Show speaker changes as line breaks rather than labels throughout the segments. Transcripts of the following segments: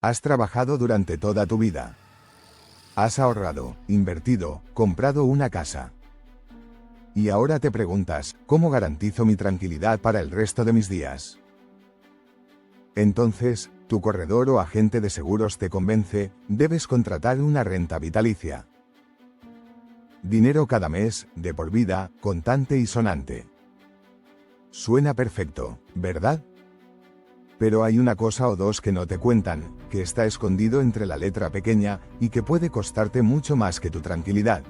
Has trabajado durante toda tu vida. Has ahorrado, invertido, comprado una casa. Y ahora te preguntas, ¿cómo garantizo mi tranquilidad para el resto de mis días? Entonces, tu corredor o agente de seguros te convence, debes contratar una renta vitalicia. Dinero cada mes, de por vida, contante y sonante. Suena perfecto, ¿verdad? Pero hay una cosa o dos que no te cuentan, que está escondido entre la letra pequeña, y que puede costarte mucho más que tu tranquilidad.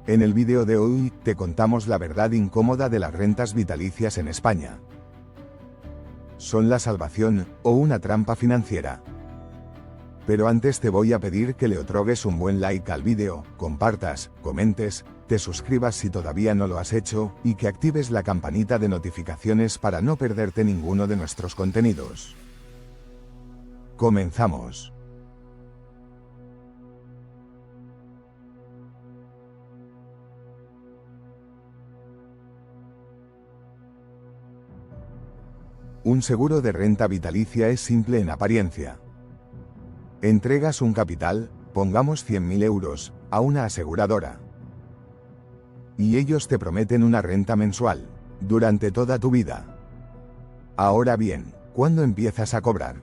En el vídeo de hoy, te contamos la verdad incómoda de las rentas vitalicias en España. ¿Son la salvación, o una trampa financiera? Pero antes te voy a pedir que le otorgues un buen like al vídeo, compartas, comentes, te suscribas si todavía no lo has hecho, y que actives la campanita de notificaciones para no perderte ninguno de nuestros contenidos. Comenzamos. Un seguro de renta vitalicia es simple en apariencia. Entregas un capital, pongamos 100.000 euros, a una aseguradora. Y ellos te prometen una renta mensual, durante toda tu vida. Ahora bien, ¿cuándo empiezas a cobrar?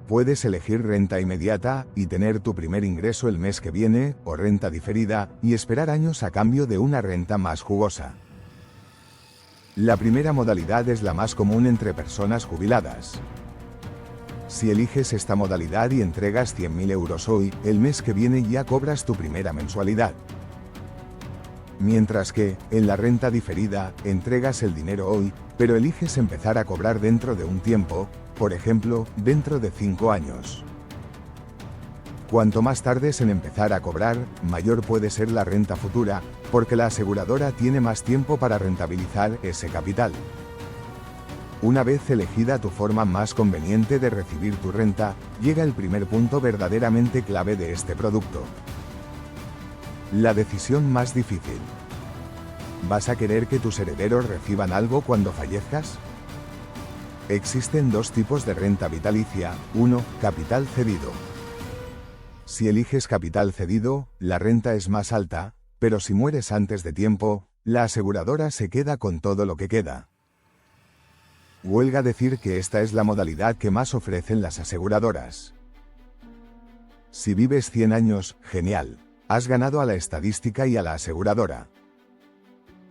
Puedes elegir renta inmediata, y tener tu primer ingreso el mes que viene, o renta diferida, y esperar años a cambio de una renta más jugosa. La primera modalidad es la más común entre personas jubiladas. Si eliges esta modalidad y entregas 100.000 euros hoy, el mes que viene ya cobras tu primera mensualidad. Mientras que, en la renta diferida, entregas el dinero hoy, pero eliges empezar a cobrar dentro de un tiempo, por ejemplo, dentro de 5 años. Cuanto más tardes en empezar a cobrar, mayor puede ser la renta futura, porque la aseguradora tiene más tiempo para rentabilizar ese capital. Una vez elegida tu forma más conveniente de recibir tu renta, llega el primer punto verdaderamente clave de este producto. La decisión más difícil. ¿Vas a querer que tus herederos reciban algo cuando fallezcas? Existen dos tipos de renta vitalicia. 1. Capital cedido. Si eliges capital cedido, la renta es más alta, pero si mueres antes de tiempo, la aseguradora se queda con todo lo que queda. Huelga decir que esta es la modalidad que más ofrecen las aseguradoras. Si vives 100 años, genial. Has ganado a la estadística y a la aseguradora.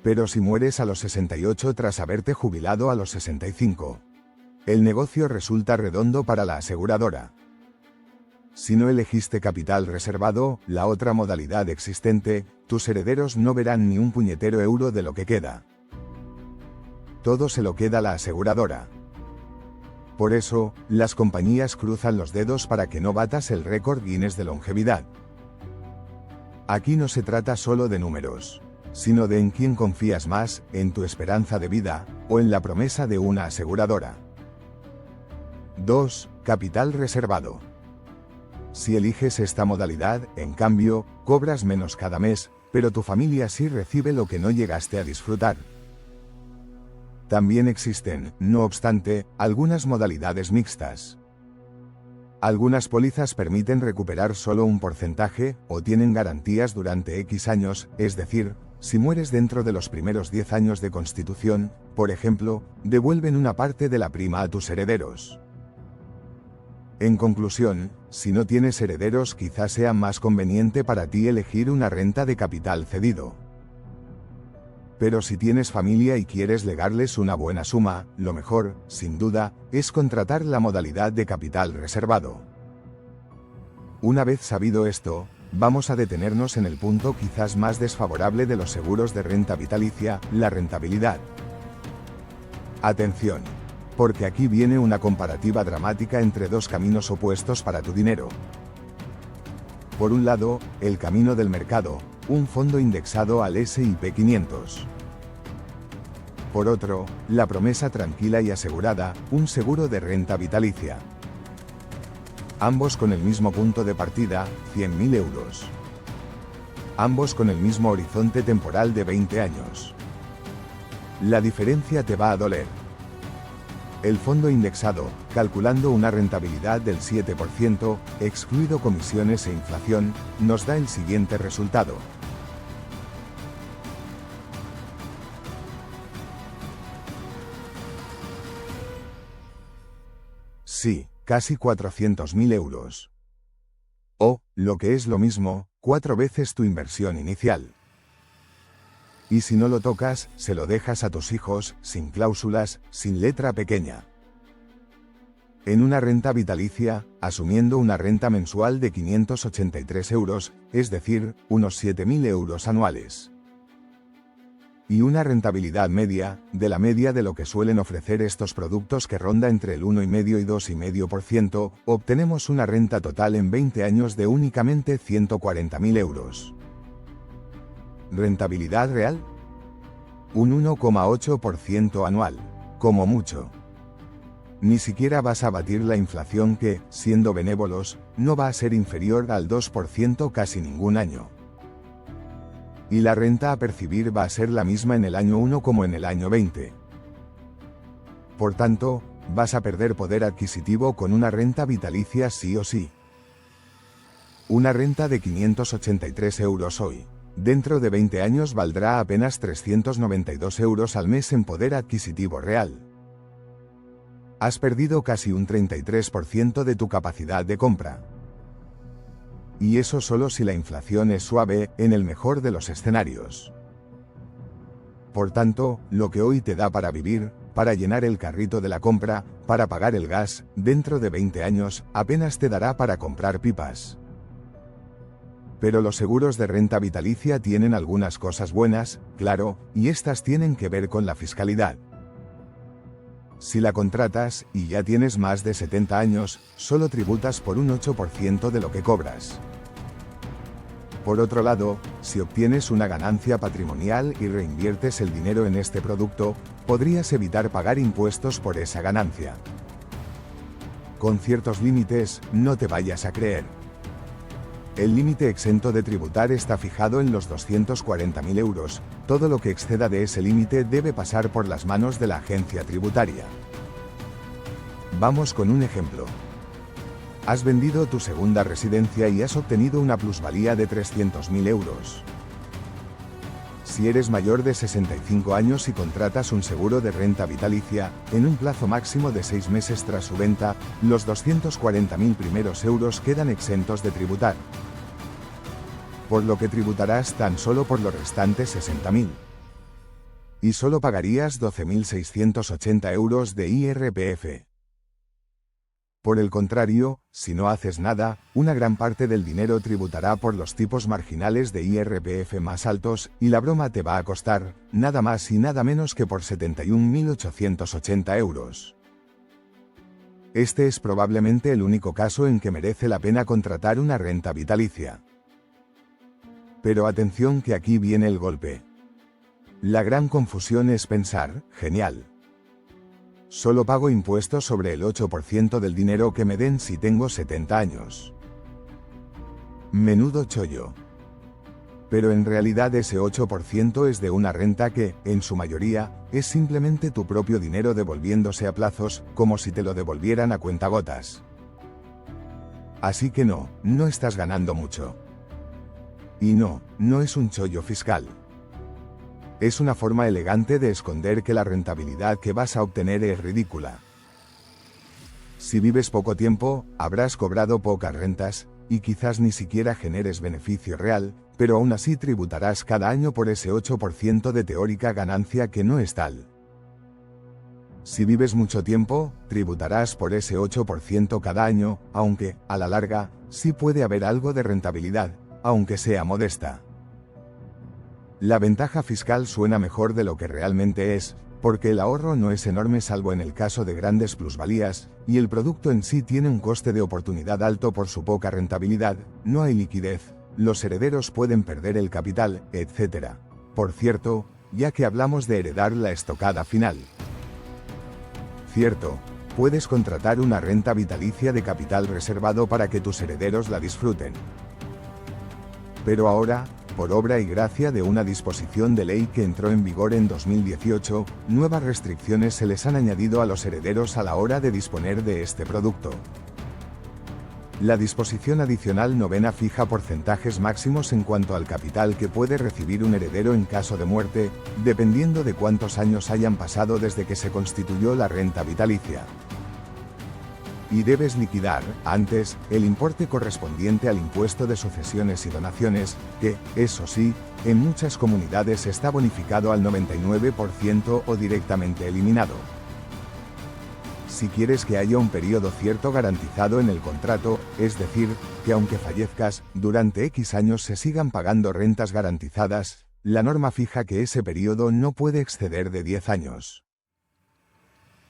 Pero si mueres a los 68 tras haberte jubilado a los 65, el negocio resulta redondo para la aseguradora. Si no elegiste capital reservado, la otra modalidad existente, tus herederos no verán ni un puñetero euro de lo que queda. Todo se lo queda la aseguradora. Por eso, las compañías cruzan los dedos para que no batas el récord Guinness de longevidad. Aquí no se trata solo de números, sino de en quién confías más, en tu esperanza de vida, o en la promesa de una aseguradora. 2. Capital reservado. Si eliges esta modalidad, en cambio, cobras menos cada mes, pero tu familia sí recibe lo que no llegaste a disfrutar. También existen, no obstante, algunas modalidades mixtas. Algunas pólizas permiten recuperar solo un porcentaje, o tienen garantías durante X años, es decir, si mueres dentro de los primeros 10 años de constitución, por ejemplo, devuelven una parte de la prima a tus herederos. En conclusión, si no tienes herederos, quizás sea más conveniente para ti elegir una renta de capital cedido. Pero si tienes familia y quieres legarles una buena suma, lo mejor, sin duda, es contratar la modalidad de capital reservado. Una vez sabido esto, vamos a detenernos en el punto quizás más desfavorable de los seguros de renta vitalicia, la rentabilidad. Atención, porque aquí viene una comparativa dramática entre dos caminos opuestos para tu dinero. Por un lado, el camino del mercado, un fondo indexado al S&P 500. Por otro, la promesa tranquila y asegurada, un seguro de renta vitalicia. Ambos con el mismo punto de partida, 100.000 euros. Ambos con el mismo horizonte temporal de 20 años. La diferencia te va a doler. El fondo indexado, calculando una rentabilidad del 7%, excluido comisiones e inflación, nos da el siguiente resultado. Sí, casi 400.000 euros. O, lo que es lo mismo, 4 veces tu inversión inicial. Y si no lo tocas, se lo dejas a tus hijos, sin cláusulas, sin letra pequeña. En una renta vitalicia, asumiendo una renta mensual de 583 euros, es decir, unos 7.000 euros anuales. Y una rentabilidad media, de la media de lo que suelen ofrecer estos productos que ronda entre el 1,5 y 2,5%, obtenemos una renta total en 20 años de únicamente 140.000 euros. ¿Rentabilidad real? Un 1,8% anual, como mucho. Ni siquiera vas a batir la inflación que, siendo benévolos, no va a ser inferior al 2% casi ningún año. Y la renta a percibir va a ser la misma en el año 1 como en el año 20. Por tanto, vas a perder poder adquisitivo con una renta vitalicia sí o sí. Una renta de 583 euros hoy, dentro de 20 años valdrá apenas 392 euros al mes en poder adquisitivo real. Has perdido casi un 33% de tu capacidad de compra. Y eso solo si la inflación es suave, en el mejor de los escenarios. Por tanto, lo que hoy te da para vivir, para llenar el carrito de la compra, para pagar el gas, dentro de 20 años, apenas te dará para comprar pipas. Pero los seguros de renta vitalicia tienen algunas cosas buenas, claro, y estas tienen que ver con la fiscalidad. Si la contratas, y ya tienes más de 70 años, solo tributas por un 8% de lo que cobras. Por otro lado, si obtienes una ganancia patrimonial y reinviertes el dinero en este producto, podrías evitar pagar impuestos por esa ganancia. Con ciertos límites, no te vayas a creer. El límite exento de tributar está fijado en los 240.000 euros, todo lo que exceda de ese límite debe pasar por las manos de la agencia tributaria. Vamos con un ejemplo. Has vendido tu segunda residencia y has obtenido una plusvalía de 300.000 euros. Si eres mayor de 65 años y contratas un seguro de renta vitalicia, en un plazo máximo de 6 meses tras su venta, los 240.000 primeros euros quedan exentos de tributar. Por lo que tributarás tan solo por los restantes 60.000. Y solo pagarías 12.680 euros de IRPF. Por el contrario, si no haces nada, una gran parte del dinero tributará por los tipos marginales de IRPF más altos, y la broma te va a costar, nada más y nada menos que por 71.880 euros. Este es probablemente el único caso en que merece la pena contratar una renta vitalicia. Pero atención que aquí viene el golpe. La gran confusión es pensar, genial. Solo pago impuestos sobre el 8% del dinero que me den si tengo 70 años. Menudo chollo. Pero en realidad ese 8% es de una renta que, en su mayoría, es simplemente tu propio dinero devolviéndose a plazos, como si te lo devolvieran a cuentagotas. Así que no estás ganando mucho. Y no es un chollo fiscal. Es una forma elegante de esconder que la rentabilidad que vas a obtener es ridícula. Si vives poco tiempo, habrás cobrado pocas rentas, y quizás ni siquiera generes beneficio real, pero aún así tributarás cada año por ese 8% de teórica ganancia que no es tal. Si vives mucho tiempo, tributarás por ese 8% cada año, aunque, a la larga, sí puede haber algo de rentabilidad, aunque sea modesta. La ventaja fiscal suena mejor de lo que realmente es, porque el ahorro no es enorme salvo en el caso de grandes plusvalías, y el producto en sí tiene un coste de oportunidad alto por su poca rentabilidad, no hay liquidez, los herederos pueden perder el capital, etc. Por cierto, ya que hablamos de heredar la estocada final. Cierto, puedes contratar una renta vitalicia de capital reservado para que tus herederos la disfruten. Pero ahora, Por obra y gracia de una disposición de ley que entró en vigor en 2018, nuevas restricciones se les han añadido a los herederos a la hora de disponer de este producto. La disposición adicional novena fija porcentajes máximos en cuanto al capital que puede recibir un heredero en caso de muerte, dependiendo de cuántos años hayan pasado desde que se constituyó la renta vitalicia. Y debes liquidar, antes, el importe correspondiente al impuesto de sucesiones y donaciones, que, eso sí, en muchas comunidades está bonificado al 99% o directamente eliminado. Si quieres que haya un periodo cierto garantizado en el contrato, es decir, que aunque fallezcas, durante X años se sigan pagando rentas garantizadas, la norma fija que ese periodo no puede exceder de 10 años.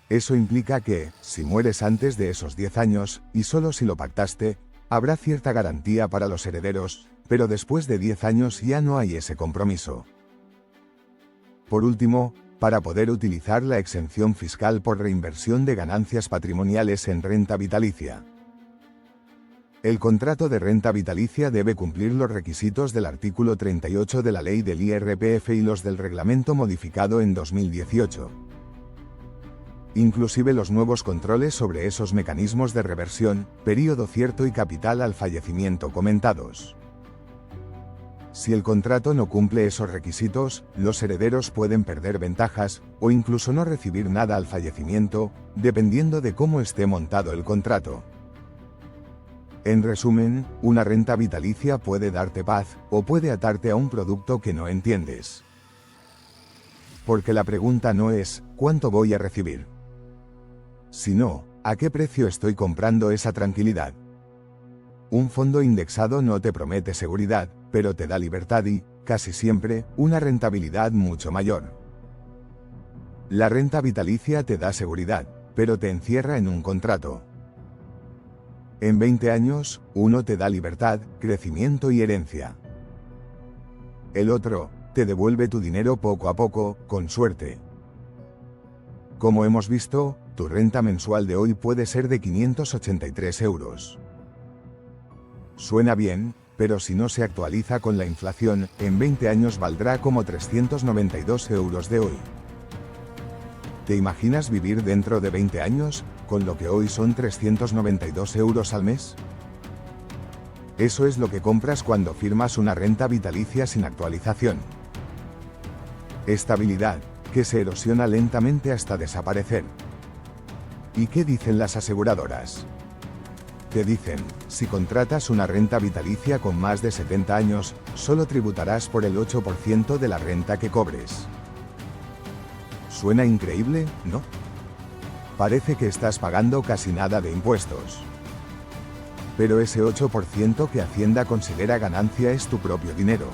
Eso implica que, si mueres antes de esos 10 años, y solo si lo pactaste, habrá cierta garantía para los herederos, pero después de 10 años ya no hay ese compromiso. Por último, para poder utilizar la exención fiscal por reinversión de ganancias patrimoniales en renta vitalicia. El contrato de renta vitalicia debe cumplir los requisitos del artículo 38 de la Ley del IRPF y los del reglamento modificado en 2018. Inclusive los nuevos controles sobre esos mecanismos de reversión, periodo cierto y capital al fallecimiento comentados. Si el contrato no cumple esos requisitos, los herederos pueden perder ventajas, o incluso no recibir nada al fallecimiento, dependiendo de cómo esté montado el contrato. En resumen, una renta vitalicia puede darte paz, o puede atarte a un producto que no entiendes. Porque la pregunta no es, ¿cuánto voy a recibir?, sino, ¿a qué precio estoy comprando esa tranquilidad? Un fondo indexado no te promete seguridad, pero te da libertad y, casi siempre, una rentabilidad mucho mayor. La renta vitalicia te da seguridad, pero te encierra en un contrato. En 20 años, uno te da libertad, crecimiento y herencia. El otro, te devuelve tu dinero poco a poco, con suerte. Como hemos visto, tu renta mensual de hoy puede ser de 583 euros. Suena bien, pero si no se actualiza con la inflación, en 20 años valdrá como 392 euros de hoy. ¿Te imaginas vivir dentro de 20 años, con lo que hoy son 392 euros al mes? Eso es lo que compras cuando firmas una renta vitalicia sin actualización. Estabilidad, que se erosiona lentamente hasta desaparecer. ¿Y qué dicen las aseguradoras? Te dicen, si contratas una renta vitalicia con más de 70 años, solo tributarás por el 8% de la renta que cobres. ¿Suena increíble, no? Parece que estás pagando casi nada de impuestos. Pero ese 8% que Hacienda considera ganancia es tu propio dinero,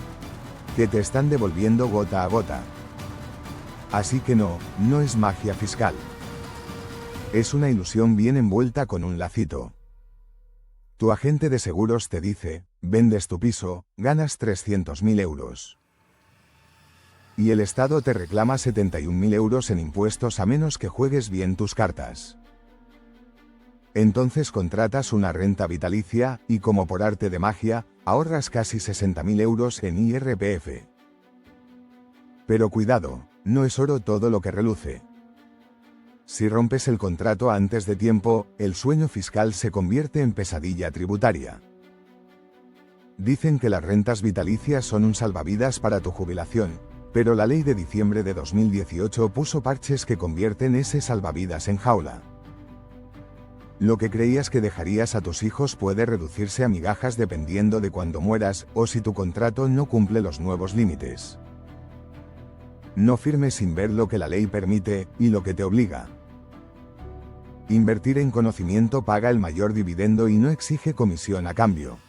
que te están devolviendo gota a gota. Así que no es magia fiscal. Es una ilusión bien envuelta con un lacito. Tu agente de seguros te dice, vendes tu piso, ganas 300.000 euros. Y el Estado te reclama 71.000 euros en impuestos a menos que juegues bien tus cartas. Entonces contratas una renta vitalicia, y como por arte de magia, ahorras casi 60.000 euros en IRPF. Pero cuidado, no es oro todo lo que reluce. Si rompes el contrato antes de tiempo, el sueño fiscal se convierte en pesadilla tributaria. Dicen que las rentas vitalicias son un salvavidas para tu jubilación, pero la ley de diciembre de 2018 puso parches que convierten ese salvavidas en jaula. Lo que creías que dejarías a tus hijos puede reducirse a migajas dependiendo de cuándo mueras o si tu contrato no cumple los nuevos límites. No firmes sin ver lo que la ley permite y lo que te obliga. Invertir en conocimiento paga el mayor dividendo y no exige comisión a cambio.